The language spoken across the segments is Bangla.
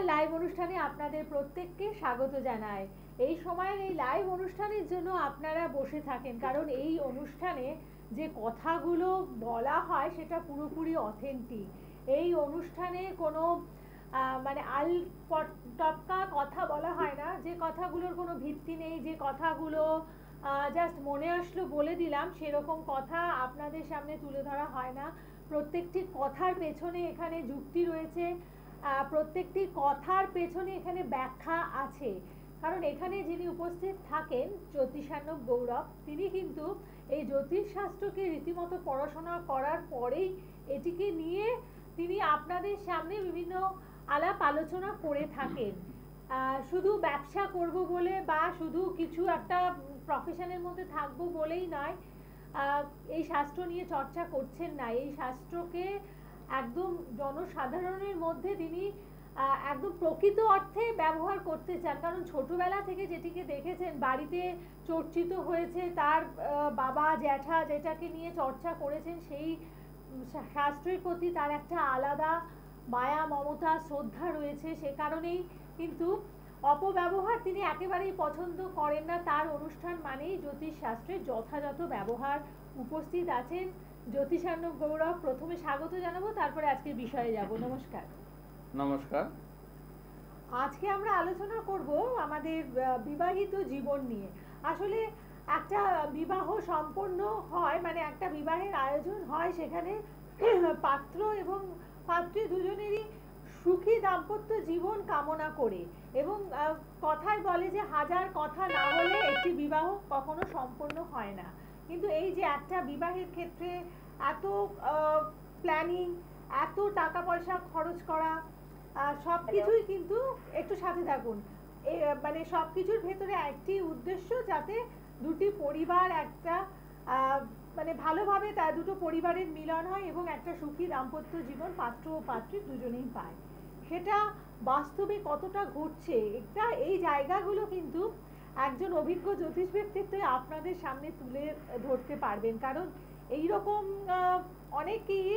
লাইভ অনুষ্ঠানে আপনাদের প্রত্যেককে স্বাগত জানাই। এই সময়ের এই লাইভ অনুষ্ঠানের জন্য আপনারা বসে থাকেন, কারণ এই অনুষ্ঠানে যে কথাগুলো বলা হয় সেটা পুরোপুরি অথেন্টিক। এই অনুষ্ঠানে কোনো মানে টপকা কথা বলা হয় না, যে কথাগুলোর কোনো ভিত্তি নেই, যে কথাগুলো জাস্ট মনে আসলো বলে দিলাম, সেরকম কথা আপনাদের সামনে তুলে ধরা হয় না। প্রত্যেকটি কথার পেছনে এখানে যুক্তি রয়েছে, প্রত্যেকটি কথার পেছনে এখানে ব্যাখ্যা আছে। কারণ এখানে যিনি উপস্থিত থাকেন জ্যোতিষার্ণব গৌরব, তিনি কিন্তু এই জ্যোতিষশাস্ত্রকে রীতিমতো পড়াশোনা করার পরেই এটিকে নিয়ে তিনি আপনাদের সামনে বিভিন্ন আলাপ আলোচনা করে থাকেন। শুধু ব্যবসা করব বলে বা শুধু কিছু একটা প্রফেশনের মধ্যে থাকবো বলেই নয়, এই শাস্ত্র নিয়ে চর্চা করছেন না। এই শাস্ত্রকে একদম জনসাধারণের মধ্যে তিনি একদম প্রকৃত অর্থে ব্যবহার করতে চান। কারণ ছোটবেলা থেকে যেটিকে দেখেছেন, বাড়িতে চর্চিত হয়েছে, তার বাবা জ্যাঠা যেটাকে নিয়ে চর্চা করেছেন, সেই শাস্ত্রের প্রতি তার একটা আলাদা মায়া মমতা শ্রদ্ধা রয়েছে। সে কারণেই কিন্তু অপব্যবহার তিনি একেবারেই পছন্দ করেন না। তার অনুষ্ঠান মানেই জ্যোতিষ শাস্ত্রের যথাযথ ব্যবহার। উপস্থিত আছেন জ্যোতিষার্ণব গৌরব। প্রথমে স্বাগত জানাবো, তারপরে আজকের বিষয়ে যাব। নমস্কার। নমস্কার। আজকে আমরা আলোচনা করব আমাদের বিবাহিত জীবন নিয়ে। আসলে একটা বিবাহ সম্পন্ন হয় মানে একটা বিবাহের আয়োজন হয়, সেখানে পাত্র এবং পাত্রী দুজনেরই সুখী দাম্পত্য জীবন কামনা করে, এবং কথায় বলে যে হাজার কথা না হলে একটি বিবাহ কখনো সম্পন্ন হয় না। কিন্তু এই যে একটা বিবাহের ক্ষেত্রে এত প্ল্যানিং, এত টাকা পয়সা খরচ করা, সব কিছুই কিন্তু, একটু সাথে থাকুন, মানে সব কিছুর ভেতরে একটি উদ্দেশ্য, যাতে দুটি পরিবার একটা মানে ভালোভাবে তার দুটো পরিবারের মিলন হয় এবং একটা সুখী দাম্পত্য জীবন পাত্র ও পাত্রী দুজনেই পায়। সেটা বাস্তবে কতটা ঘটছে, এটা এই জায়গাগুলো কিন্তু একজন অভিজ্ঞ জ্যোতিষ ব্যক্তিত্ব আপনাদের সামনে তুলে ধরতে পারবেন। কারণ এইরকম অনেকেই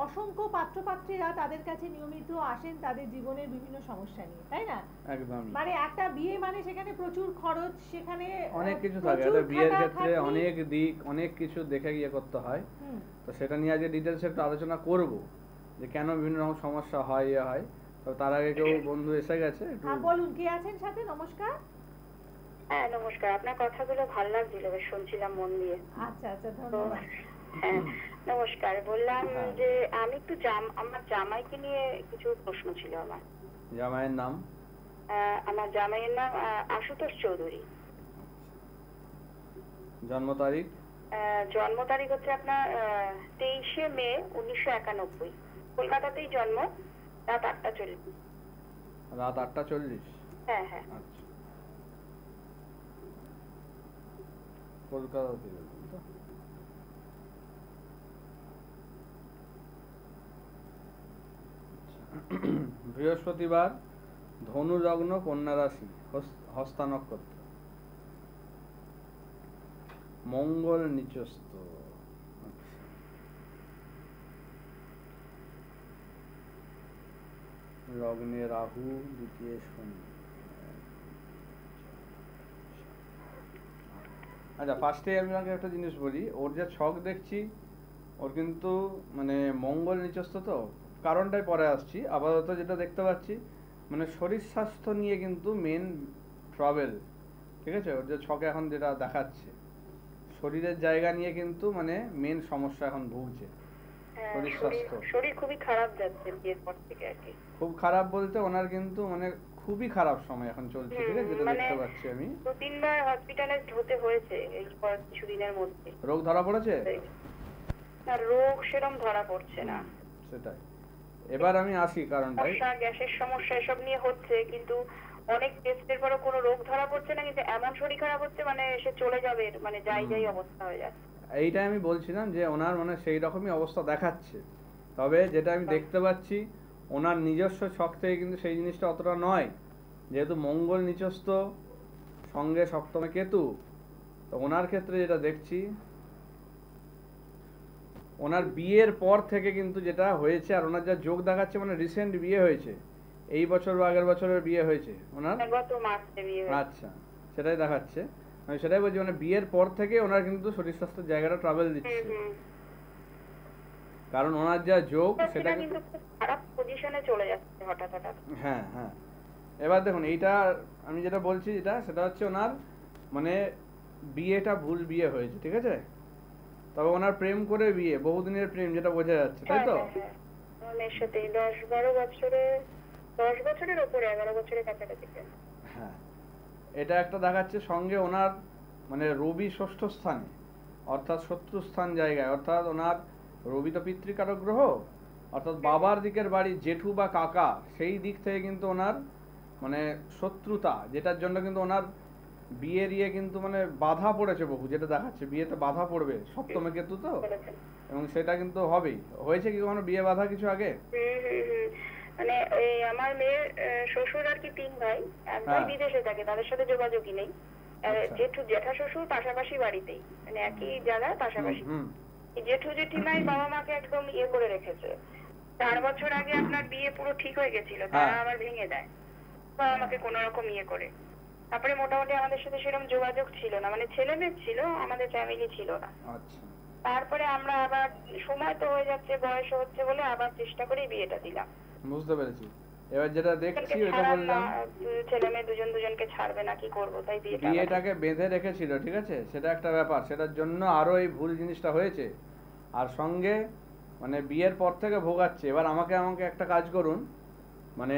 অসংখ্য পাত্রপাত্রীরা তাদের কাছে নিয়মিত আসেন তাদের জীবনের বিভিন্ন সমস্যা নিয়ে, তাই না? একদম। মানে একটা বিয়ে মানে সেখানে প্রচুর খরচ, সেখানে অনেক কিছু থাকে, একটা বিয়ের ক্ষেত্রে অনেক দিক, অনেক কিছু দেখে গিয়ে করতে হয়। তো সেটা নিয়ে আজকে ডিটেলস একটু আলোচনা করব, যে কেন বিভিন্ন রকম সমস্যা হয় হয়। তো তার আগে কেউ বন্ধু এসে গেছে, একটু বলুন কে আছেন সাথে। নমস্কার। হ্যাঁ নমস্কার, আপনার কথাগুলো ভালো লাগছিল, বেশ শুনছিলাম মন দিয়ে। আচ্ছা আচ্ছা, ধন্যবাদ। হ্যাঁ নমস্কার, বললাম যে আমি একটু আমার জামাইকে নিয়ে কিছু প্রশ্ন ছিল আমার। জামাইয়ের নাম? আমার জামাইয়ের নাম আশুতোষ চৌধুরী। জন্ম তারিখ? জন্ম তারিখ হচ্ছে আপনার 23শে মে 1991, কলকাতাতেই জন্ম, রাত 8:40। রাত 8:40? হ্যাঁ হ্যাঁ। আচ্ছা, কলকাতাতে। বৃহস্পতিবার, ধনু লগ্ন, কন্যা রাশি, হস্তা নক্ষত্র, মঙ্গল নিচস্থ। লগ্নে রাহু, দ্বিতীয় শনি। আচ্ছা, ফার্স্টে আমি আপনাকে একটা জিনিস বলি, ওর যে ছক দেখছি, ওর কিন্তু মানে মঙ্গল নিচস্থ, তো কারণটাই পরে আসছি। আপাতত যেটা দেখতে পাচ্ছি, মানে শরীর স্বাস্থ্য নিয়ে কিন্তু মেন ট্রাভেল, ঠিক আছে? ওর যে ছকে এখন যেটা দেখাচ্ছে, শরীরের জায়গা নিয়ে কিন্তু মানে মেন সমস্যা এখন ভুগছে। শরীর স্বাস্থ্য, শরীর খুবই খারাপ যাচ্ছে বিয়ের পর থেকে আর কি। খুব খারাপ বলতে ওনার কিন্তু মানে খুবই খারাপ সময় এখন চলছে, ঠিক আছে? যেটা দেখতে পাচ্ছি আমি, 2-3বার হসপিটালাইজড হতে হয়েছে এই কিছুদিনের মধ্যে। রোগ ধরা পড়েছে? না, রোগ সেরকম ধরা পড়ছে না। সেটাই, এবার আমি আসি কারণটাই। গ্যাসের সমস্যা এসব নিয়ে হচ্ছে, কিন্তু অনেক টেস্টের পরও কোনো রোগ ধরা পড়ছে না, কিন্তু এমন শরীর খারাপ হচ্ছে মানে সে চলে যাবে, মানে যাই অবস্থা হয়ে যাচ্ছে। এইটাই আমি বলছিলাম যে ওনার মানে সেই রকমই অবস্থা দেখাচ্ছে। তবে যেটা আমি দেখতে পাচ্ছি, ওনার নিজস্ব ছক থেকে কিন্তু সেই জিনিসটা অতটা নয়, যেহেতু মঙ্গল নিচস্থ, সঙ্গে সপ্তমে কেতু। তো ওনার ক্ষেত্রে যেটা দেখছি, ওনার বিয়ের পর থেকে কিন্তু যেটা হয়েছে, আর ওনার যা যোগ দেখাচ্ছে, মানে রিসেন্ট বিয়ে হয়েছে, এই বছর বা আগের বছরের বিয়ে হয়েছে ওনার? গত মাসে বিয়ে হয়েছে। আচ্ছা, সেটাই দেখাচ্ছে। আমি সেটাই বলছি, মানে বিয়ের পর থেকে ওনার কিন্তু শরীর স্বাস্থ্যের জায়গাটা ট্রাভেল দিচ্ছে, কারণ ওনার যা যোগ সেটা কিন্তু খুব খারাপ পজিশনে চলে যাচ্ছে হঠাৎ হঠাৎ। হ্যাঁ হ্যাঁ। এবার দেখুন, এইটা আমি যেটা বলছি সেটা হচ্ছে ওনার মানে বিয়েটা ভুল বিয়ে হয়েছে, ঠিক আছে? তবে ওনার প্রেম করে বিয়ে, বহুদিনের প্রেম, যেটা বোঝা যাচ্ছে, তাই তো? ওনার সাথে 10 বছরের উপরে, 11 বছরের কাছাকাছি। হ্যাঁ, এটা একটা দেখাচ্ছে। সঙ্গে ওনার মানে রবি ষষ্ঠ স্থানে, অর্থাৎ শত্রু স্থান জায়গায়, অর্থাৎ ওনার রবি তো পিতৃকারক গ্রহ, অর্থাৎ বাবার দিকের বাড়ি জেঠু বা কাকা, সেই দিক থেকে কিন্তু ওনার মানে শত্রুতা, যেটার জন্য কিন্তু ওনার বিয়ের ইয়ে কিন্তু মানে বাধা পড়েছে বহু, যেটা দেখাচ্ছে বিয়েতে বাধা পড়বে, সপ্তমে কেতু তো, এবং সেটা কিন্তু হবেই। হয়েছে কি কখনো বিয়ে বাধা কিছু আগে? মানে ওই আমার মেয়ের শ্বশুর আর কি 3 ভাই, এক ভাই বিদেশে থাকে, তাদের সাথে যোগাযোগই নেই। জেঠু জেঠা শ্বশুর পাশাপাশি বাড়িতেই, মানে একই জায়গায় পাশাপাশি। জেঠু জেঠিমাই বাবা মাকে একদম ইয়ে করে রেখেছে। 4 বছর আগে আপনার বিয়ে পুরো ঠিক হয়ে গেছিল, তারা আবার ভেঙে দেয় বাবা মাকে কোনো রকম ইয়ে করে। তারপরে মোটামুটি আমাদের সাথে সেরকম যোগাযোগ ছিল না, মানে ছেলে মেয়ে ছিল, আমাদের ফ্যামিলি ছিল না। তারপরে আমরা আবার সময় তো হয়ে যাচ্ছে, বয়স হচ্ছে বলে আবার চেষ্টা করে বিয়েটা দিলাম। বুঝতে পেরেছি। এবার যেটা দেখছি ওটা বললাম, ছেলে মেয়ে দুজনকে ছাড়বে না, কি করবো, তাই বিয়েটাকে বেঁধে রেখেছিল, ঠিক আছে? সেটা একটা ব্যাপার, সেটার জন্য আরো এই ভুল জিনিসটা হয়েছে। আর সঙ্গে মানে বিয়ের পর থেকে ভোগাচ্ছে। এবার আমাকে একটা কাজ করুন, মানে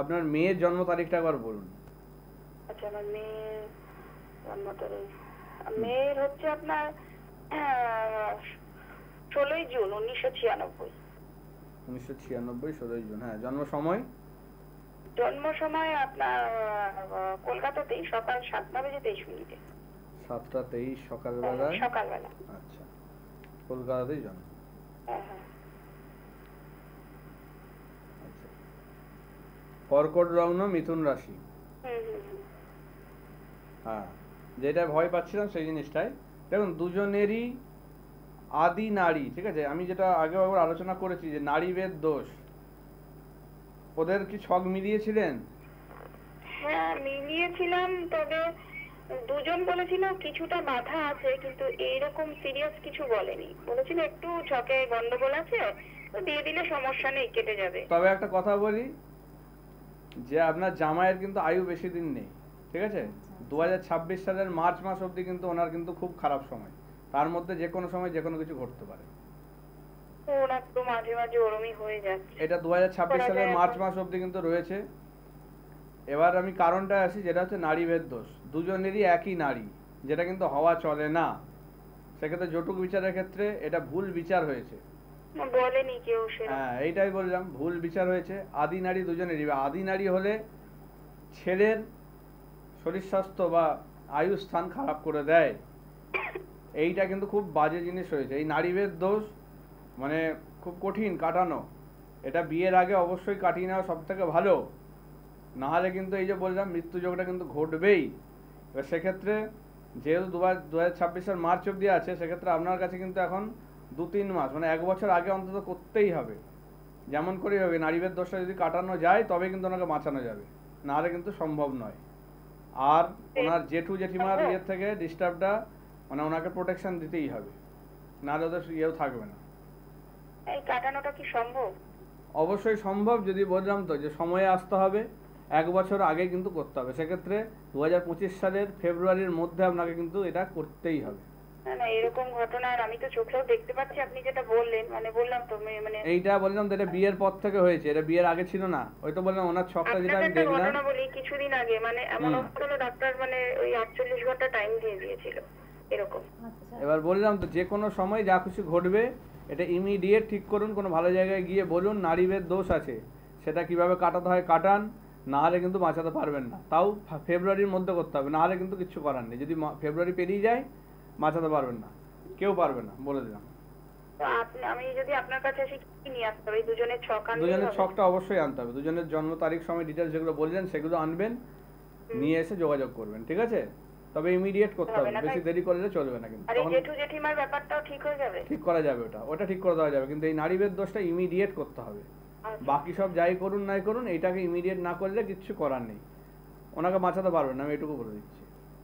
আপনার মেয়ের জন্ম তারিখটা একবার বলুন। আচ্ছা, আমার মেয়ের জন্ম তারিখ, মেয়ের হচ্ছে আপনার 16ই জুন 1996। 1996, 16ই জুন। হ্যাঁ, জন্ম সময়? জন্ম সময় আপনার কলকাতাতেই সকাল 7:23। 7:23 সকালবেলায়? সকালবেলা। আচ্ছা, কলকাতাতেই জন্ম। হ্যাঁ হ্যাঁ। আচ্ছা, কর্কট লগ্ন, মিথুন রাশি। হ্যাঁ, যেটা ভয় পাচ্ছিলাম সেই জিনিসটাই। দেখুন, দুজনেরই আদি নারী, ঠিক আছে? আমি যেটা আগেও একবার আলোচনা করেছি যে নারীভেদ দোষ, ওদের কি ছক মিলিয়েছিলেন? হ্যাঁ, মিলিয়েছিলাম। তবে দুজন বলেছিল কিছুটা বাধা আছে, কিন্তু এইরকম সিরিয়াস কিছু বলেনি। বলেছিল একটু ছকে গন্ডগোল আছে, তো দিয়ে দিলে সমস্যা নেই, কেটে যাবে। তবে একটা কথা বলি, যে আপনার জামাইয়ের কিন্তু আয়ু বেশি দিন নেই, ঠিক আছে? 2026 সালের মার্চ মাস অবধি কিন্তু ওনার কিন্তু খুব খারাপ সময়, তার মধ্যে যে কোনো সময় যে কোনো কিছু ঘটতে পারে। ওনার তো মাঝে মাঝে ওরমই হয়ে যাচ্ছে। এটা 2026 সালের মার্চ মাস অবধি কিন্তু রয়েছে। এবার আমি কারণটা আসি, যেটা হচ্ছে নারীভেদ দোষ, দুজনেরই একই নারী, যেটা কিন্তু হওয়া চলে না। সেক্ষেত্রে জটুক বিচারের ক্ষেত্রে এটা ভুল বিচার হয়েছে। বলেনি কেউ সেরকম। হ্যাঁ, এইটাই বললাম, ভুল বিচার হয়েছে। আদি নারী দুজনেরই। আদি নারী হলে ছেলের শরীর স্বাস্থ্য বা আয়ু স্থান খারাপ করে দেয়, এইটা কিন্তু খুব বাজে জিনিস হয়েছে। এই নারীভেদ দোষ মানে খুব কঠিন কাটানো। এটা বিয়ের আগে অবশ্যই কাটিয়ে নেওয়া সব থেকে ভালো, না হলে কিন্তু এই যে বললাম মৃত্যুযোগটা কিন্তু ঘটবেই। এবার সেক্ষেত্রে যেহেতু 2026 মার্চ অব্দি আছে, সেক্ষেত্রে আপনার কাছে কিন্তু এখন 2-3 মাস মানে 1 বছর আগে অন্তত করতেই হবে, যেমন করেই হবে। নারীভেদ দোষটা যদি কাটানো যায় তবে কিন্তু ওনাকে বাঁচানো যাবে, না হলে কিন্তু সম্ভব নয়। আর ওনার জেঠু জেঠিমার ইয়ে থেকে ডিস্টার্বটা মানে ওনাকে প্রোটেকশন দিতেই হবে, না হলে ওদের ইয়েও থাকবে না। এই কাটানোটা কি সম্ভব? অবশ্যই সম্ভব, যদি বললাম তো যে সময়ে আসতে হবে, 1 বছর আগে কিন্তু করতে হবে। সেক্ষেত্রে 2025 সালের ফেব্রুয়ারির মধ্যে আপনাকে কিন্তু এটা করতেই হবে। না না, এরকম ঘটনা আর আমি তো চোখেও দেখতে পাচ্ছি। আপনি যেটা বললেন, মানে বললাম তো মানে এইটা বললাম তো, এটা বিয়ের পর থেকে হয়েছে, এটা বিয়ের আগে ছিল না। ওই তো বললাম ওনার ছকটা যেটা আমি দেখলাম। ঘটনা বলি, কিছুদিন আগে মানে এমন হলো, ডাক্তার মানে ওই 48 ঘন্টা টাইম দিয়ে দিয়েছিল এরকম। এবার বললাম তো, যে কোনো সময় যা কিছু ঘটবে এটা ইমিডিয়েট ঠিক করুন। কোনো ভালো জায়গায় গিয়ে বলুন নারীভেদ দোষ আছে, সেটা কিভাবে কাটাতে হয় কাটান, না হলে কিন্তু বাঁচাতে পারবেন না। তাও ফেব্রুয়ারির মধ্যে করতে হবে, না হলে কিন্তু কিছু করার নেই। যদি ফেব্রুয়ারি পেরিয়ে যায় বাঁচাতে পারবেন না, কেউ পারবে না, বলে দিলাম। তো আমি যদি আপনার কাছে এসে কি নিয়ে আসতে হবে? দুজনের ছক আনতে হবে? দুজনের ছকটা অবশ্যই আনতে হবে। দুজনের জন্ম তারিখ, সময়, ডিটেলস যেগুলো বললেন সেগুলো আনবেন, নিয়ে এসে যোগাযোগ করবেন, ঠিক আছে? তবে ইমিডিয়েট করতে হবে, বেশি দেরি করলে চলবে না। কিন্তু আর এই জেঠু জেঠিমার ব্যাপারটাও ঠিক হয়ে যাবে? ঠিক করা যাবে, ওটা ঠিক করে দেওয়া যাবে, কিন্তু এই নারীভেদ দোষটা ইমিডিয়েট করতে হবে। আচ্ছা। বাকি সব যাই করুন নাই করুন, এইটাকে ইমিডিয়েট না করলে কিচ্ছু করার নেই, ওনাকে বাঁচাতে পারবেন না, আমি এটুকু বলে দিচ্ছি।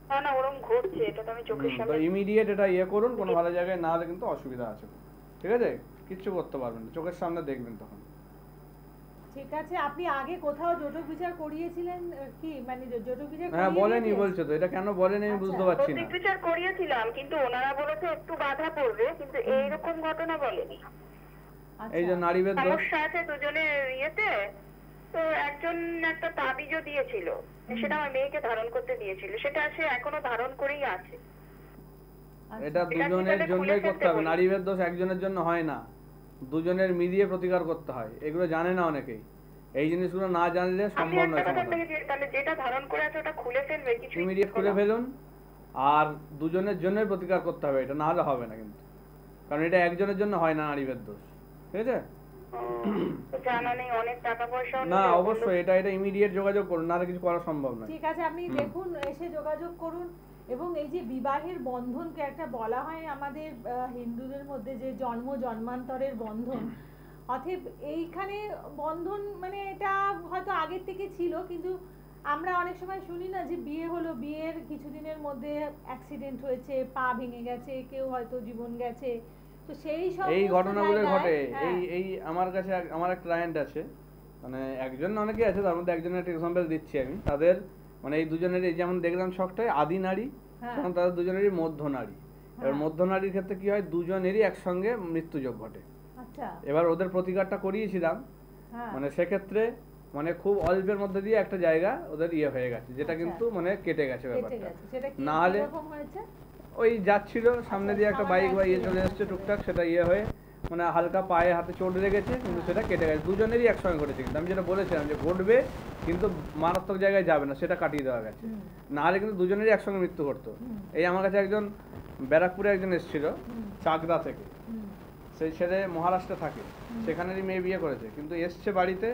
না না, ওরকম ঘটছে, এটা তো আমি চোখের তো সামনে। ইমিডিয়েট এটা ইয়ে করুন, কোনো ভালো জায়গায় না হলে কিন্তু অসুবিধা আছে, ঠিক আছে? কিচ্ছু করতে পারবেন না, চোখের সামনে দেখবেন তখন। ঠিক আছে, আপনি আগে কোথাও জটক বিচার করিয়েছিলেন কি, মানে জটক বিচার হ্যাঁ বলেনি, করিয়ে বলছে তো, এটা কেন বলেনি আমি বুঝতে পারছি না। প্রতীক বিচার করিয়েছিলাম, কিন্তু ওনারা বলেছে একটু বাধা পড়বে, কিন্তু এইরকম ঘটনা বলেনি। আচ্ছা। এই যে নারীবেদ দোষ, সমস্যা আছে দুজনের ইয়েতে। তো একজন একটা তাবিজও দিয়েছিল, সেটা আমার মেয়েকে ধারণ করতে দিয়েছিল, সেটা সে এখনো ধারণ করেই আছে। আচ্ছা। এটা দুজনের জন্যই করতে হবে, নারীবেদ দোষ একজনের জন্য হয় না, দুজনের মিলিয়ে প্রতিকার করতে হয়, এগুলো জানে না অনেকেই, এই জিনিসগুলো না জানলে আমি সম্ভব একটা নয় কথা সমাধান। বলি যে তাহলে যেটা ধারণ করে আছে ওটা খুলে ফেলবে, কিছু ইমিডিয়েট খুলে ফেলুন, আর দুজনের জন্যই প্রতিকার করতে হবে, এটা না হলে হবে না কিন্তু, কারণ এটা একজনের জন্য হয় না নারীবেদ দোষ, ঠিক আছে? জানা নেই, অনেক টাকা পয়সা না অবশ্যই এটা ইমিডিয়েট যোগাযোগ করুন, নাহলে কিছু করা সম্ভব নয়। ঠিক আছে, আপনি দেখুন, এসে যোগাযোগ করুন। এবং এই যে বিবাহের বন্ধনকে একটা বলা হয় আমাদের হিন্দুদের মধ্যে যে জন্ম জন্মান্তরের বন্ধন, অতএব এইখানে বন্ধন মানে এটা হয়তো আগের থেকে ছিল, কিন্তু আমরা অনেক সময় শুনি না যে বিয়ে হলো, বিয়ের কিছুদিনের মধ্যে অ্যাক্সিডেন্ট হয়েছে, পা ভেঙে গেছে, কেউ হয়তো জীবন গেছে, তো সেই সব এই ঘটনাগুলো ঘটে। হ্যাঁ। এই আমার কাছে আমার এক ক্লায়েন্ট আছে, মানে একজন না অনেকেই আছে, তার মধ্যে একজনের একটা এক্সাম্পল দিচ্ছি আমি। তাদের মানে এই দুজনেরই যেমন দেখলাম ছকটায় আদি নারী, হ্যাঁ। তখন তাদের দুজনেরই মধ্য নারী। এবার হ্যাঁ। মধ্য নারীর ক্ষেত্রে কি হয়, দুজনেরই একসঙ্গে মৃত্যুযোগ ঘটে। আচ্ছা। এবার ওদের প্রতিকারটা করিয়েছিলাম, হ্যাঁ। মানে সেক্ষেত্রে মানে খুব অল্পের মধ্যে দিয়ে একটা জায়গা ওদের ইয়ে হয়ে গেছে, যেটা আচ্ছা। কিন্তু মানে কেটে গেছে কেটে ব্যাপারটা। গেছে, সেটা কি না হলে এরকম হয়েছে? ওই যাচ্ছিল সামনে দিয়ে একটা বাইক বা ইয়ে চলে এসছে টুকটাক, সেটা ইয়ে হয়ে মানে হালকা পায়ে হাতে চোট লেগেছে, কিন্তু সেটা কেটে গেছে, দুজনেরই একসঙ্গে ঘটেছে। কিন্তু আমি যেটা বলেছিলাম যে ঘটবে কিন্তু মারাত্মক জায়গায় যাবে না, সেটা কাটিয়ে দেওয়া গেছে, না হলে কিন্তু দুজনেরই একসঙ্গে মৃত্যু ঘটতো। এই আমার কাছে একজন ব্যারাকপুরে একজন এসেছিল চাকদা থেকে, সেই ছেলে মহারাষ্ট্রে থাকে, সেখানেরই মেয়ে বিয়ে করেছে, কিন্তু এসছে বাড়িতে,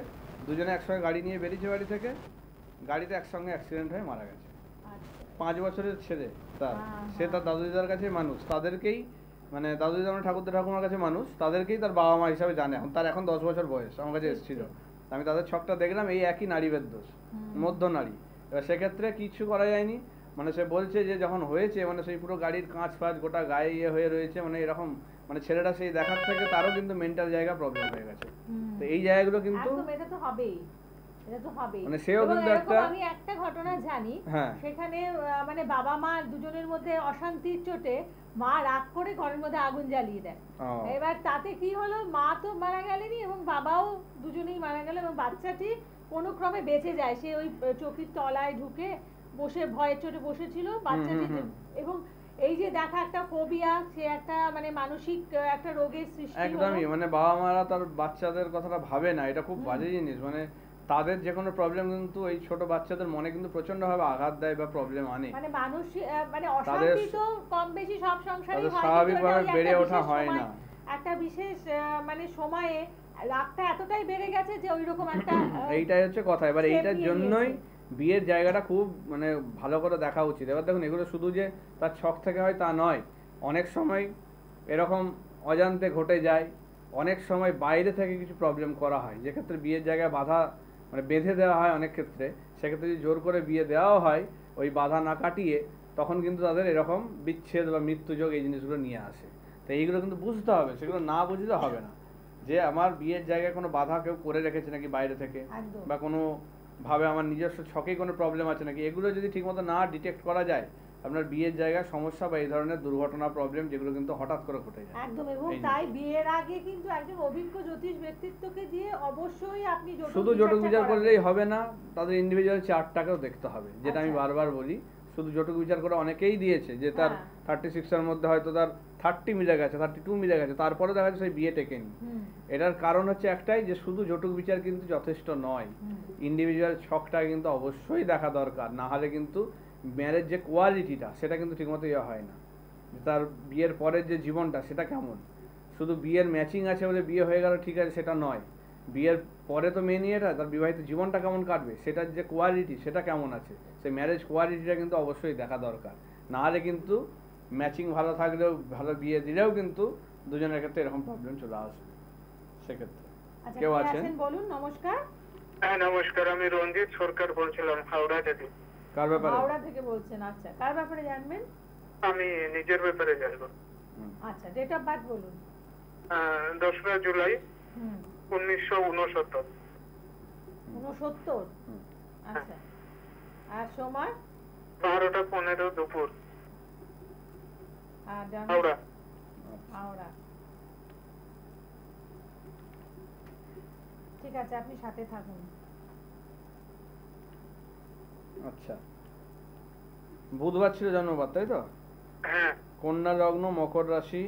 দুজনে একসঙ্গে গাড়ি নিয়ে বেরিয়েছে বাড়ি থেকে, গাড়িতে একসঙ্গে অ্যাক্সিডেন্ট হয়ে মারা গেছে। 5 বছরের ছেলে তার, সে তার দাদু দিদার কাছে মানুষ, তাদেরকেই মানে দাদু দিদা মানে ঠাকুরদা ঠাকুমার কাছে মানুষ, তাদেরকেই তার বাবা মা হিসাবে জানে। এখন তার এখন 10 বছর বয়স, আমার কাছে এসেছিল, আমি তাদের ছকটা দেখলাম, এই একই নারীবেদ দোষ, মধ্য নারী। এবার সেক্ষেত্রে কিছু করা যায়নি, মানে সে বলছে যে যখন হয়েছে মানে সেই পুরো গাড়ির কাঁচ ফাঁচ গোটা গায়ে ইয়ে হয়ে রয়েছে, মানে এরকম মানে ছেলেটা সেই দেখার থেকে তারও কিন্তু মেন্টাল জায়গা প্রবলেম হয়ে গেছে। তো এই জায়গাগুলো কিন্তু এটা তো হবেই, এটা তো হবেই। মানে সেও কিন্তু একটা, আমি একটা ঘটনা জানি, হ্যাঁ সেখানে মানে বাবা মা দুজনের মধ্যে অশান্তির চোটে মা রাগ করে ঘরের মধ্যে আগুন জ্বালিয়ে দেয়। এবার তাতে কি হলো, মা তো মারা গেলেনি এবং বাবাও, দুজনেই মারা গেল, এবং বাচ্চাটি কোনো ক্রমে বেঁচে যায়। সে ওই চৌকির তলায় ঢুকে বসে ভয়ের চোটে বসেছিল বাচ্চাটি। এবং এই যে দেখা একটা ফোবিয়া, সে একটা মানে মানসিক একটা রোগের সৃষ্টি হলো। একদমই, মানে বাবা মারা তার বাচ্চাদের কথাটা ভাবে না, এটা খুব বাজে জিনিস। মানে তাদের যে কোনো প্রবলেম কিন্তু এই ছোট বাচ্চাদের মনে কিন্তু প্রচন্ড ভাবে আঘাত দেয় বা প্রবলেম আনে। মানে মানুষ মানে অশান্তি তো কম বেশি সব সংসারেই হয়, স্বাভাবিকভাবে বেড়ে ওঠা হয় না। একটা বিশেষ মানে সময়ে রাগটা এতটাই বেড়ে গেছে যে ওইরকম একটা এইটাই হচ্ছে কথা। এবার এইটার জন্যই বিয়ের জায়গাটা খুব মানে ভালো করে দেখা উচিত। এবার দেখুন, এগুলো শুধু যে তার ছক থেকে হয় তা নয়, অনেক সময় এরকম অজান্তে ঘটে যায়, অনেক সময় বাইরে থেকে কিছু প্রবলেম করা হয়, যেক্ষেত্রে বিয়ের জায়গায় বাধা মানে বেঁধে দেওয়া হয় অনেক ক্ষেত্রে। সেক্ষেত্রে যদি জোর করে বিয়ে দেওয়াও হয়, ওই বাধা না কাটিয়ে, তখন কিন্তু তাদের এরকম বিচ্ছেদ বা মৃত্যুযোগ এই জিনিসগুলো নিয়ে আসে। তো এইগুলো কিন্তু বুঝতে হবে, সেগুলো না বুঝলে হবে না। যে আমার বিয়ের জায়গায় কোনো বাধা কেউ করে রেখেছে নাকি বাইরে থেকে, বা কোনো ভাবে আমার নিজস্ব ছকেই কোনো প্রবলেম আছে নাকি, এগুলো যদি ঠিকমতো না ডিটেক্ট করা যায়, আপনার বিয়ের জায়গায় সমস্যা বা এই ধরনের দুর্ঘটনা প্রবলেম যেগুলো কিন্তু হঠাৎ করে ঘটে যায় একদম। এবং তাই বিয়ের আগে কিন্তু একজন অভিজ্ঞ জ্যোতিষ ব্যক্তিত্বকে দিয়ে অবশ্যই আপনি শুধু জটক বিচার করলেই হবে না, তাদের ইন্ডিভিজুয়াল চার্টটাকেও দেখতে হবে, যেটা আমি বারবার বলি। শুধু জটক বিচার করে অনেকেই দিয়েছে যে তার 36 এর মধ্যে হয়তো তার 30 মিলে গেছে, 32 মিলে গেছে, তারপরে দেখা যাচ্ছে সেই বিয়ে টেকেনি। এটার কারণ হচ্ছে একটাই, যে শুধু জটক বিচার কিন্তু যথেষ্ট নয়, ইন্ডিভিজুয়াল ছকটা কিন্তু অবশ্যই দেখা দরকার, না হলে কিন্তু ম্যারেজ যে কোয়ালিটিটা সেটা কিন্তু ঠিকমতো ইয়ে হয় না। তার বিয়ের পরের যে জীবনটা সেটা কেমন, শুধু বিয়ের ম্যাচিং আছে বলে বিয়ে হয়ে গেল ঠিক আছে সেটা নয়, বিয়ের পরে তো মেন ইয়েটা তার বিবাহিত জীবনটা কেমন কাটবে, সেটার যে কোয়ালিটি সেটা কেমন আছে, সেই ম্যারেজ কোয়ালিটিটা কিন্তু অবশ্যই দেখা দরকার। না হলে কিন্তু ম্যাচিং ভালো থাকলেও, ভালো বিয়ে দিলেও কিন্তু দুজনের ক্ষেত্রে এরকম প্রবলেম চলে আসবে সেক্ষেত্রে। আচ্ছা, কেউ কে আছেন? আছেন বলুন। নমস্কার। হ্যাঁ নমস্কার, আমি রঞ্জিত সরকার বলছিলাম হাওড়া থেকে। কার ব্যাপারে? হাওড়া থেকে বলছেন। আচ্ছা, কার ব্যাপারে জানবেন? আমি নিজের ব্যাপারে জানবো। আচ্ছা, ডেট অফ বার্থ বলুন। 2রা জুলাই হুম 1969। 69। আচ্ছা, আর সময়? 12টা 15 দুপুর, আর হাওড়া। হাওড়া। ঠিক আছে, আপনি সাথে থাকুন। আচ্ছা, বুধবার ছিল জন্মবার, তাই তো? হ্যাঁ। কন্যা লগ্ন, মকর রাশি,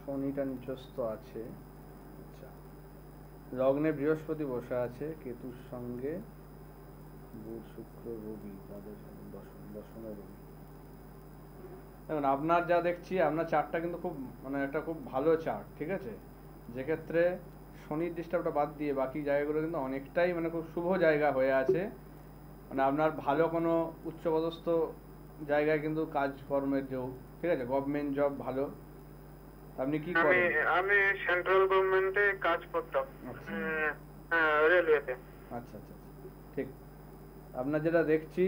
শনিটা নিচস্থ আছে। আচ্ছা, লগ্নে বৃহস্পতি বসে আছে, কেতুর সঙ্গে বুধ শুক্র রবি, তাদের সঙ্গে দশমে রবি। দেখুন, আপনার যা দেখছি, আপনার চার্টটা কিন্তু খুব মানে একটা খুব ভালো চার্ট, ঠিক আছে? যেক্ষেত্রে শনির ডিস্টার্বটা বাদ দিয়ে বাকি জায়গাগুলো কিন্তু অনেকটাই মানে খুব শুভ জায়গা হয়ে আছে। মানে আপনার ভালো কোনো উচ্চপদস্থ জায়গায় কিন্তু কাজকর্মের যোগ, ঠিক আছে? গভর্নমেন্ট জব ভালো। আপনি কি করেন? আমি সেন্ট্রাল গভর্নমেন্টে কাজ করতাম, আচ্ছা রেলওয়েতে। আচ্ছা আচ্ছা, ঠিক। আপনার যেটা দেখছি,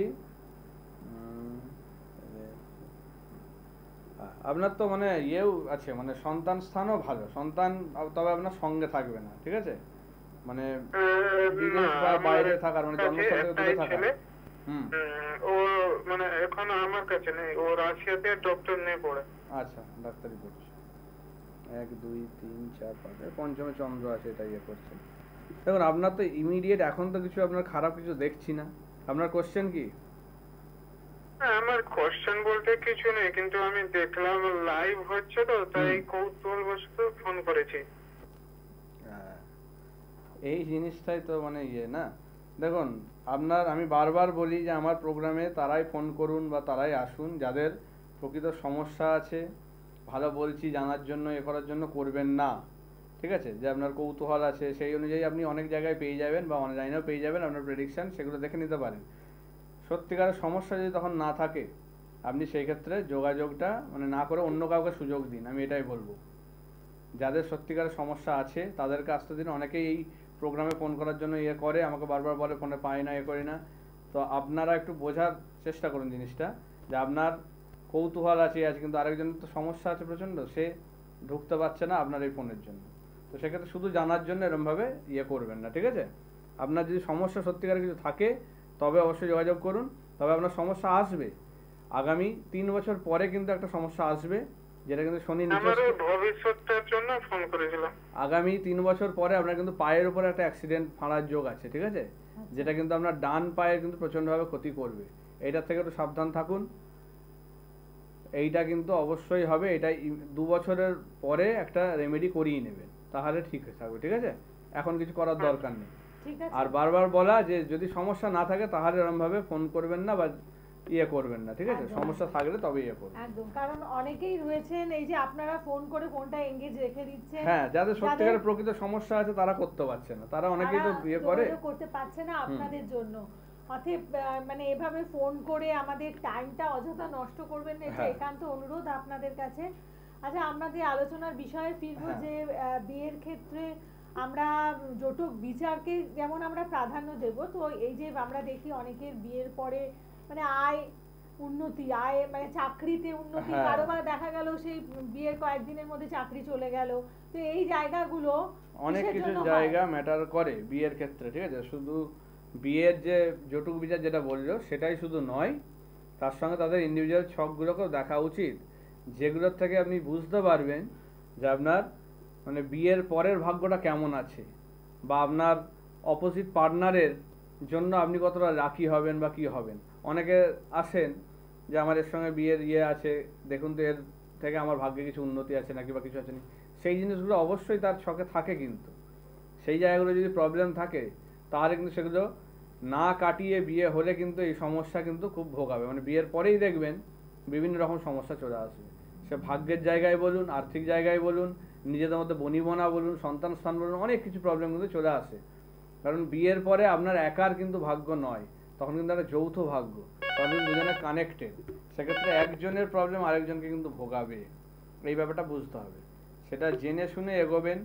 আপনার তো মানে ইয়েও আছে, মানে সন্তান স্থানও ভালো, সন্তান তবে আপনার সঙ্গে থাকবে না, ঠিক আছে? মানে বিদেশ বা বাইরে থাকার, মানে জন্মস্থল থেকে দূরে থাকা। ও মানে এখন আমার কাছে নেই, ও রাশিয়াতে ডক্টর নিয়ে পড়ে। আচ্ছা, ডাক্তারি করছে। 1 2 3 4 5 পঞ্চমে চন্দ্র আছে, এটা ইয়ে করছে। দেখুন, আপনার তো ইমিডিয়েট এখন তো কিছু আপনার খারাপ কিছু দেখছি না। আপনার কোশ্চেন কি? আমার কোশ্চেন বলতে কিছু নেই, কিন্তু আমি দেখলাম লাইভ হচ্ছে তো, তাই কৌতূহলবশত ফোন করেছি। এই জিনিসটাই তো মানে ইয়ে না। দেখুন, আপনার আমি বারবার বলি যে আমার প্রোগ্রামে তারাই ফোন করুন বা তারাই আসুন যাদের প্রকৃত সমস্যা আছে। ভালো বলছি জানার জন্য, এ করার জন্য করবেন না, ঠিক আছে? যে আপনার কৌতূহল আছে সেই অনুযায়ী আপনি অনেক জায়গায় পেয়ে যাবেন বা অনলাইনেও পেয়ে যাবেন আপনার প্রেডিকশন, সেগুলো দেখে নিতে পারেন। সত্যিকারের সমস্যা যদি তখন না থাকে, আপনি সেই ক্ষেত্রে যোগাযোগটা মানে না করে অন্য কাউকে সুযোগ দিন, আমি এটাই বলবো। যাদের সত্যিকারের সমস্যা আছে তাদেরকে আসতে দিন। অনেকেই এই প্রোগ্রামে ফোন করার জন্য ইয়ে করে, আমাকে বারবার বলে ফোনে পাই না, এ করি না। তো আপনারা একটু বোঝার চেষ্টা করুন জিনিসটা, যে আপনার কৌতূহল আছে, কিন্তু আরেকজনের তো সমস্যা আছে প্রচণ্ড, সে ঢুকতে পারছে না আপনার এই ফোনের জন্য। তো সেক্ষেত্রে শুধু জানার জন্য এরমভাবে ইয়ে করবেন না, ঠিক আছে? আপনার যদি সমস্যা সত্যিকার কিছু থাকে তবে অবশ্যই যোগাযোগ করুন। তবে আপনার সমস্যা আসবে, আগামী 3 বছর পরে কিন্তু একটা সমস্যা আসবে, যেটা কিন্তু শনি ভবিষ্যতের জন্য ফোন করেছিলাম। আগামী 3 বছর পরে আপনার কিন্তু পায়ের উপরে একটা অ্যাক্সিডেন্ট ফাঁড়ার যোগ আছে, ঠিক আছে? যেটা কিন্তু আপনার ডান পায়ের কিন্তু প্রচণ্ডভাবে ক্ষতি করবে। এইটার থেকে একটু সাবধান থাকুন। এইটা কিন্তু অবশ্যই হবে, এটা 2 বছরের পরে একটা রেমেডি করিয়ে নেবেন, তাহলে ঠিক থাকবে, ঠিক আছে? এখন কিছু করার দরকার নেই। আর বারবার বলা যে যদি সমস্যা না থাকে তাহলে এরকমভাবে ফোন করবেন না বা ইয়ে করবেন না, ঠিক আছে? সমস্যা থাকলে তবে ইয়ে করবেন। একদম, কারণ অনেকেই রয়েছেন এই যে আপনারা ফোন করে ফোনটা এঙ্গেজ রেখে দিচ্ছেন। হ্যাঁ, যাদের সত্যিকারের প্রকৃত সমস্যা আছে তারা করতে পারছে না, তারা অনেকেই তো ইয়ে করে করতে পারছে না আপনাদের জন্য। অতএব মানে এভাবে ফোন করে আমাদের টাইমটা অযথা নষ্ট করবেন না, এটা একান্ত অনুরোধ আপনাদের কাছে। আচ্ছা, আমাদের আলোচনার বিষয়ে ফিরবো যে বিয়ের ক্ষেত্রে আমরা জটক বিচারকে যেমন আমরা প্রাধান্য দেব, তো এই যে আমরা দেখি অনেকের বিয়ের পরে মানে উন্নতি, মানে চাকরিতে উন্নতি, কারোবার দেখা গেল সেই বিয়ের কয়েকদিনের মধ্যে চাকরি চলে গেল। তো এই জায়গাগুলো অনেক কিছু জায়গা ম্যাটার করে বিয়ের ক্ষেত্রে, ঠিক আছে? শুধু বিয়ের যে জটুক বিচার যেটা বললো সেটাই শুধু নয়, তার সঙ্গে তাদের ইন্ডিভিজুয়াল ছকগুলোকেও দেখা উচিত, যেগুলোর থেকে আপনি বুঝতে পারবেন যে আপনার মানে বিয়ের পরের ভাগ্যটা কেমন আছে, বা আপনার অপোজিট পার্টনারের জন্য আপনি কতটা লাকি হবেন বা কি হবেন। অনেকে আসেন যে আমার এর সঙ্গে বিয়ের ইয়ে আছে, দেখুন তো এর থেকে আমার ভাগ্যে কিছু উন্নতি আছে নাকি বা কিছু আছে না। সেই জিনিসগুলো অবশ্যই তার ছকে থাকে, কিন্তু সেই জায়গাগুলো যদি প্রবলেম থাকে তাহলে কিন্তু সেগুলো না কাটিয়ে বিয়ে হলে কিন্তু এই সমস্যা কিন্তু খুব ভোগাবে। মানে বিয়ের পরেই দেখবেন বিভিন্ন রকম সমস্যা চলে আসবে, সে ভাগ্যের জায়গায় বলুন, আর্থিক জায়গায় বলুন, নিজেদের মধ্যে বনিবনা বলুন, সন্তান স্থান বলুন, অনেক কিছু প্রবলেম কিন্তু চলে আসে। কারণ বিয়ের পরে আপনার একার কিন্তু ভাগ্য নয়, তখন কিন্তু একটা যৌথ ভাগ্য, তখন দুজনে কানেক্টেড। সেক্ষেত্রে একজনের প্রবলেম আরেকজনকে কিন্তু ভোগাবে। এই ব্যাপারটা বুঝতে হবে, সেটা জেনে শুনে এগোবেন।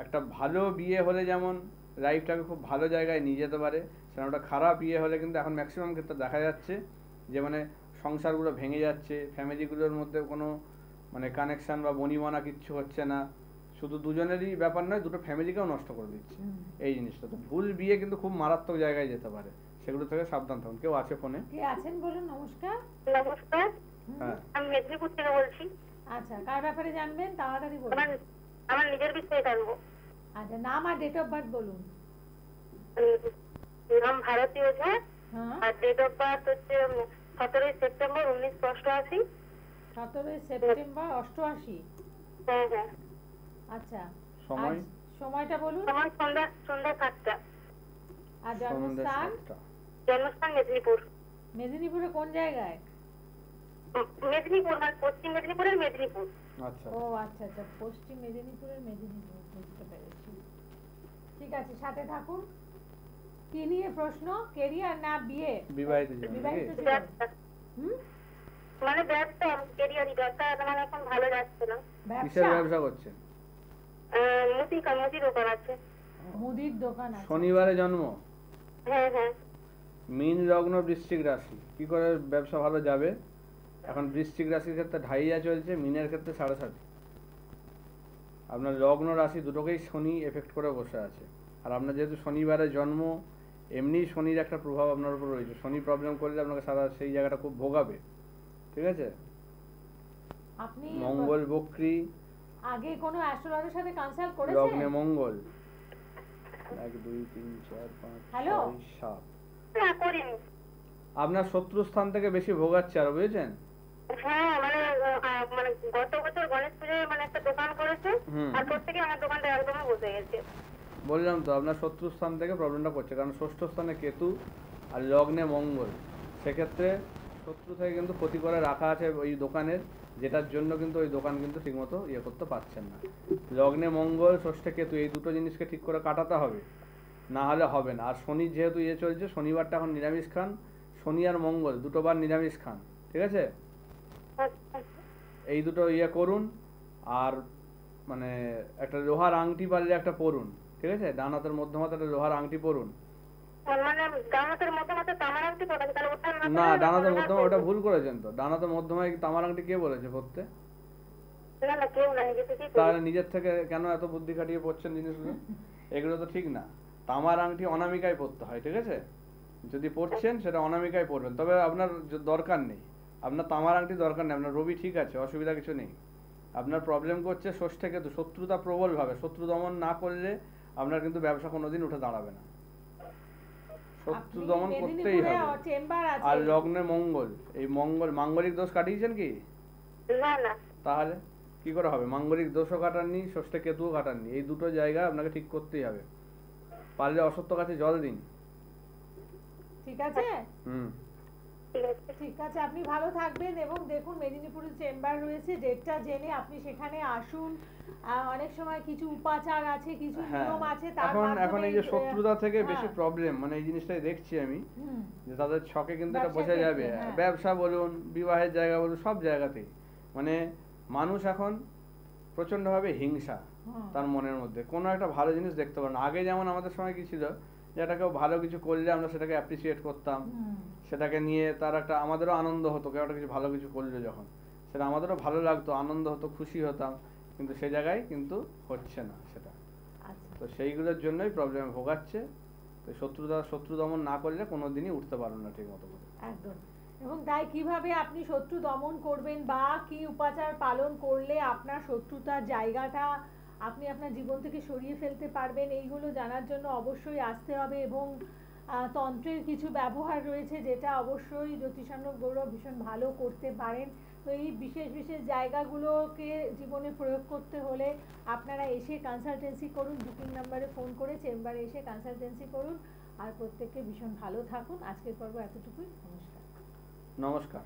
একটা ভালো বিয়ে হলে যেমন লাইফটাকে খুব ভালো জায়গায় নিয়ে যেতে পারে, সেরকম একটা খারাপ বিয়ে হলে কিন্তু এখন ম্যাক্সিমাম ক্ষেত্রে দেখা যাচ্ছে যে মানে সংসারগুলো ভেঙে যাচ্ছে, ফ্যামিলিগুলোর মধ্যে কোনো মানে কানেকশান বা বনিবনা কিচ্ছু হচ্ছে না, শুধু দুজনেরই ব্যাপার নয়, দুটো ফ্যামিলিকেও নষ্ট করে দিচ্ছে এই জিনিসটা। তো ভুল বিয়ে কিন্তু খুব মারাত্মক জায়গায় যেতে পারে, সেগুলো থেকে সাবধান থাকুন। কেউ আছে ফোনে? কে আছেন বলুন? নমস্কার। নমস্কার, হ্যাঁ, আমি মেদিনীপুর থেকে বলছি। আচ্ছা, কার ব্যাপারে জানবেন তাড়াতাড়ি বলুন। আমার নিজের বিষয়ে জানবো। আচ্ছা, নাম আর ডেট অফ বার্থ বলুন। নাম ভারতী ওঝা, হ্যাঁ, আর ডেট অফ বার্থ হচ্ছে 17ই সেপ্টেম্বর 1988। 17ই সেপ্টেম্বর 88। হ্যাঁ হ্যাঁ। আচ্ছা, সময়? আজ সময়টা বলুন। আমার সন্ধ্যা 7টা। আর সন্ধ্যে জন্মস্থান? 7টা। জন্মস্থান মেদিনীপুর। মেদিনীপুরে কোন জায়গায়? মেদিনীপুর মানে পশ্চিম মেদিনীপুরের মেদিনীপুর। আচ্ছা, ও আচ্ছা আচ্ছা, পশ্চিম মেদিনীপুরের মেদিনীপুর, বুঝতে পেরেছি। ঠিক আছে, সাথে থাকুন। কি নিয়ে প্রশ্ন? কেরিয়ার না বিয়ে? বিবাহিত জীবন বিবাহিত নাকি? জীবন। ব্যবসা। হুম, মানে ব্যবসা, কেরিয়ারই ব্যবসা মানে এখন ভালো যাচ্ছে না। কিসের ব্যবসা? ব্যবসা করছেন? মুদি দোকান আছে। মুদির দোকান আছে। শনিবারে জন্ম, হ্যাঁ হ্যাঁ। মীন লগ্ন বৃশ্চিক রাশি, কি করে ব্যবসা ভালো যাবে? এখন বৃশ্চিক রাশির ক্ষেত্রে ঢাইয়া চলছে, মীনের ক্ষেত্রে 7.5। আপনার লগ্ন রাশি দুটোকেই শনি এফেক্ট করে বসে আছে। আর আপনার যেহেতু শনিবারে জন্ম, এমনি শনির একটা প্রভাব আপনার উপর রয়েছে, শনি প্রবলেম করলে আপনাকে সারা সেই জায়গাটা খুব ভোগাবে। ঠিক আছে? আপনি মঙ্গল বক্রী, আগে কোনো অ্যাস্ট্রোলজারের সাথে কনসাল্ট করেছেন? লগ্নে মঙ্গল 1 2 3 4 5 হ্যালো? 6 7। না করিনি। আপনার শত্রু স্থান থেকে বেশি ভোগাচ্ছে আর, বুঝেছেন? হ্যাঁ মানে মানে গত বছর গণেশ পুজোয় মানে একটা দোকান করেছে, হুম। তারপর থেকে আমার দোকানটা একদমই বসে গেছে। বললাম তো আপনার শত্রু স্থান থেকে প্রবলেমটা করছে, কারণ ষষ্ঠ স্থানে কেতু আর লগ্নে মঙ্গল, সেক্ষেত্রে শত্রু থেকে কিন্তু ক্ষতি করে রাখা আছে ওই দোকানের, যেটার জন্য কিন্তু ওই দোকান কিন্তু ঠিকমতো ইয়ে করতে পারছেন না। লগ্নে মঙ্গল, ষষ্ঠে কেতু, এই দুটো জিনিসকে ঠিক করে কাটাতে হবে, না হলে হবে না। আর শনির যেহেতু ইয়ে চলছে, শনিবারটা এখন নিরামিষ খান, শনি আর মঙ্গল দুটোবার নিরামিষ খান, ঠিক আছে? এই দুটো ইয়ে করুন। আর মানে একটা লোহার আংটি পারলে একটা পরুন, ঠিক আছে? ডান হাতের মধ্যম হাতে একটা লোহার আংটি পরুন। মানে ডানাতের মধ্যে তামার আংটি পড়া আছে, তাহলে ওটা না, ডান হাতের মধ্যম, ওটা ভুল করেছেন তো। ডান হাতের মধ্যমায় তামার আংটি কে বলেছে পরতে? না না কেউ না, নিজে থেকেই করি। তাহলে নিজের থেকে কেন এত বুদ্ধি খাটিয়ে পড়ছেন জিনিসগুলো? এগুলো তো ঠিক না। তামার আংটি অনামিকায় পরতে হয়, ঠিক আছে? যদি পড়ছেন সেটা অনামিকায় পরবেন, তবে আপনার দরকার নেই, আপনার তামার আংটি দরকার নেই, আপনার রবি ঠিক আছে, অসুবিধা কিছু নেই। আপনার প্রবলেম করছে ষষ্ঠে কেতু, শত্রুতা প্রবলভাবে, শত্রু দমন না করলে আপনার কিন্তু ব্যবসা কোনোদিন উঠে দাঁড়াবে না, শত্রু আপনি দমন করতেই মেদিনীপুরে হবে। চেম্বার আছে? আর লগ্নে মঙ্গল, এই মাঙ্গলিক দোষ কাটিয়েছেন কি? না না। তাহলে কি করে হবে? মাঙ্গলিক দোষও কাটাননি, ষষ্ঠে কেতুও কাটাননি, এই দুটো জায়গা আপনাকে ঠিক করতেই হবে। পারলে অসত্য গাছে জল দিন। ঠিক আছে? হুম, ঠিক আছে, আপনি ভালো থাকবেন। এবং দেখুন, মেদিনীপুরে চেম্বার রয়েছে, ডেটটা জেনে আপনি সেখানে আসুন। অনেক সময় কিছু উপাচার আছে, কিছু হ্যাঁ। নিয়ম আছে, তার এখন মাধ্যমে এই যে শত্রুতা থেকে বেশি হ্যাঁ। প্রবলেম, মানে এই জিনিসটাই দেখছি আমি, হুম, যে তাদের ছকে কিন্তু এটা ব্যবসার বোঝা যাবে। ক্ষেত্রে, হ্যাঁ। ব্যবসা বলুন, বিবাহের জায়গা বলুন, সব জায়গাতেই মানে মানুষ এখন প্রচন্ডভাবে হিংসা হুম। তার মনের মধ্যে, কোনো একটা ভালো জিনিস দেখতে পারে না। আগে যেমন আমাদের সময় কি ছিল, যে একটা কেউ ভালো কিছু করলে আমরা সেটাকে অ্যাপ্রিসিয়েট করতাম, হুম। সেটাকে নিয়ে তার একটা আমাদেরও আনন্দ হতো, কেউ একটা কিছু ভালো কিছু করলে যখন, সেটা আমাদেরও ভালো লাগতো, আনন্দ হতো, খুশি হতাম, কিন্তু সে জায়গায় কিন্তু হচ্ছে না সেটা। আচ্ছা, তো সেইগুলোর জন্যই প্রবলেম ভোগাচ্ছে। তো শত্রু দমন না করলে কোনো দিনই উঠতে পারবেন না ঠিক মতো করে। একদম। এবং তাই কিভাবে আপনি শত্রু দমন করবেন বা কি উপাচার পালন করলে আপনার শত্রুতার জায়গাটা আপনি আপনার জীবন থেকে সরিয়ে ফেলতে পারবেন, এইগুলো জানার জন্য অবশ্যই আসতে হবে। এবং তন্ত্রের কিছু ব্যবহার রয়েছে, যেটা অবশ্যই জ্যোতিষান্নব গৌরব ভীষণ ভালো করতে পারেন। তো এই বিশেষ বিশেষ জায়গাগুলোকে জীবনে প্রয়োগ করতে হলে আপনারা এসে কনসালটেন্সি করুন, বুকিং নাম্বারে ফোন করে চেম্বারে এসে কনসালটেন্সি করুন। আর প্রত্যেককে ভীষণ ভালো থাকুন। আজকের পর্ব এতটুকুই। নমস্কার। নমস্কার।